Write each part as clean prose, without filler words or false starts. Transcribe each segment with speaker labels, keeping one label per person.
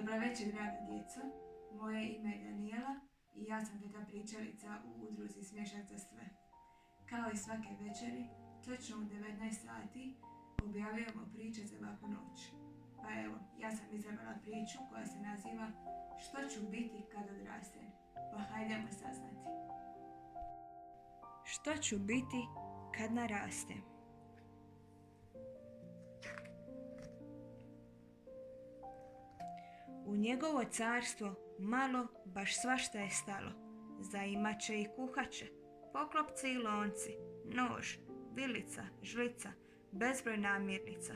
Speaker 1: Dobra večer, draga djeco. Moje ime je Danijela i ja sam teta pričalica u udruzi Smješak za sve. Kao i svake večeri, točno u 19 sati objavljujemo priče za laku noć. Pa evo, ja sam izabrala priču koja se naziva Što ću biti kad odrastem? Pa hajdemo saznati.
Speaker 2: Što ću biti kad narastem? U njegovo carstvo malo baš svašta je stalo. Zaimaće i kuhače, poklopci i lonci, nož, vilica, žlica, bezbroj namirnica,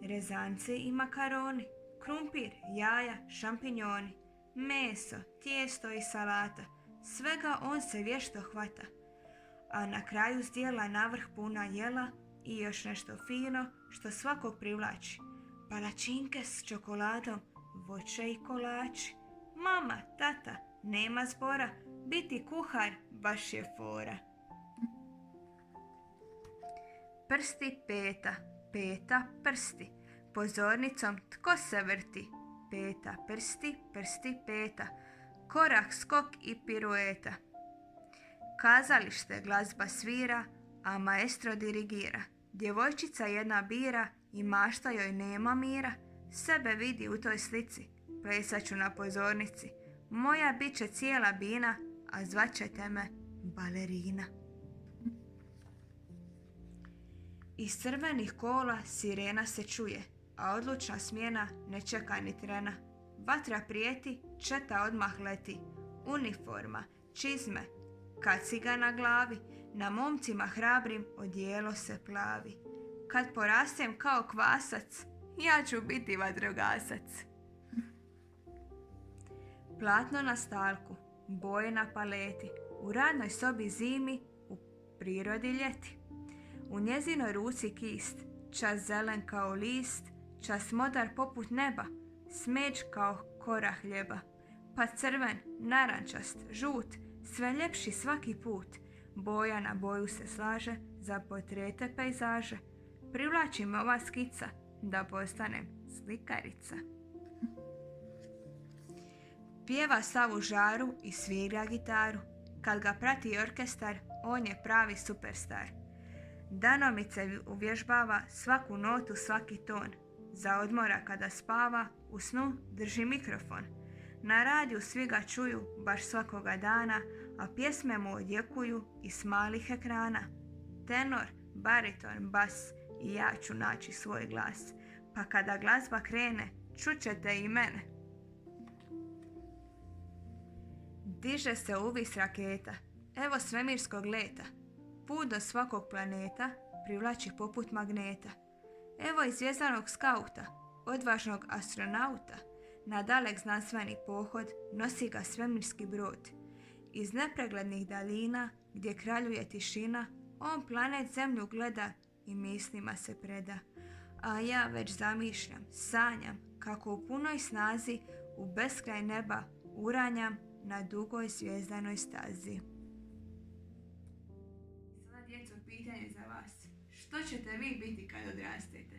Speaker 2: rezanci i makaroni, krumpir, jaja, šampinjoni, meso, tijesto i salata. Svega on se vješto hvata, a na kraju zdjela navrh puna jela i još nešto fino što svakog privlači. Palačinke s čokoladom, voće i kolači. Mama, tata, nema zbora, biti kuhar baš je fora. Prsti peta, peta prsti, pozornicom tko se vrti? Peta prsti, prsti peta, korak, skok i pirueta. Kazalište glazba svira, a maestro dirigira. Djevojčica jedna bira i mašta joj nema mira. Sebe vidi u toj slici, plesat ću na pozornici. Moja bit će cijela bina, a zvaćete me balerina. Iz crvenih kola sirena se čuje, a odlučna smjena ne čeka ni trena. Vatra prijeti, četa odmah leti. Uniforma, čizme, kaciga na glavi, na momcima hrabrim odijelo se plavi. Kad porastem kao kvasac, ja ću biti vatrogasac. Platno na stalku, boje na paleti, u radnoj sobi zimi, u prirodi ljeti. U njezinoj ruci kist, čas zelen kao list, čas modar poput neba, smeđ kao kora hljeba. Pa crven, narančast, žut, sve ljepši svaki put, boja na boju se slaže, za portrete pejzaže. Privlači me ova skica, da postanem slikarica. Pjeva sav u žaru i svira gitaru. Kad ga prati orkestar, on je pravi superstar. Danomice uvježbava svaku notu, svaki ton. Za odmora kada spava, u snu drži mikrofon. Na radiju svi ga čuju baš svakoga dana, a pjesme mu odjekuju iz malih ekrana. Tenor, bariton, bas, i ja ću naći svoj glas. Pa kada glazba krene, čućete i mene. Diže se uvis raketa, evo svemirskog leta. Put do svakog planeta privlači poput magneta. Evo i zvjezdanog skauta, odvažnog astronauta. Na dalek znanstveni pohod nosi ga svemirski brod. Iz nepreglednih daljina, gdje kraljuje tišina, on planet Zemlju gleda i mislima se preda. A ja već zamišljam, sanjam, kako u punoj snazi u beskraj neba uranjam na dugoj zvjezdanoj stazi.
Speaker 1: Sada, djeco, pitanje za vas. Što ćete vi biti kad odrastete?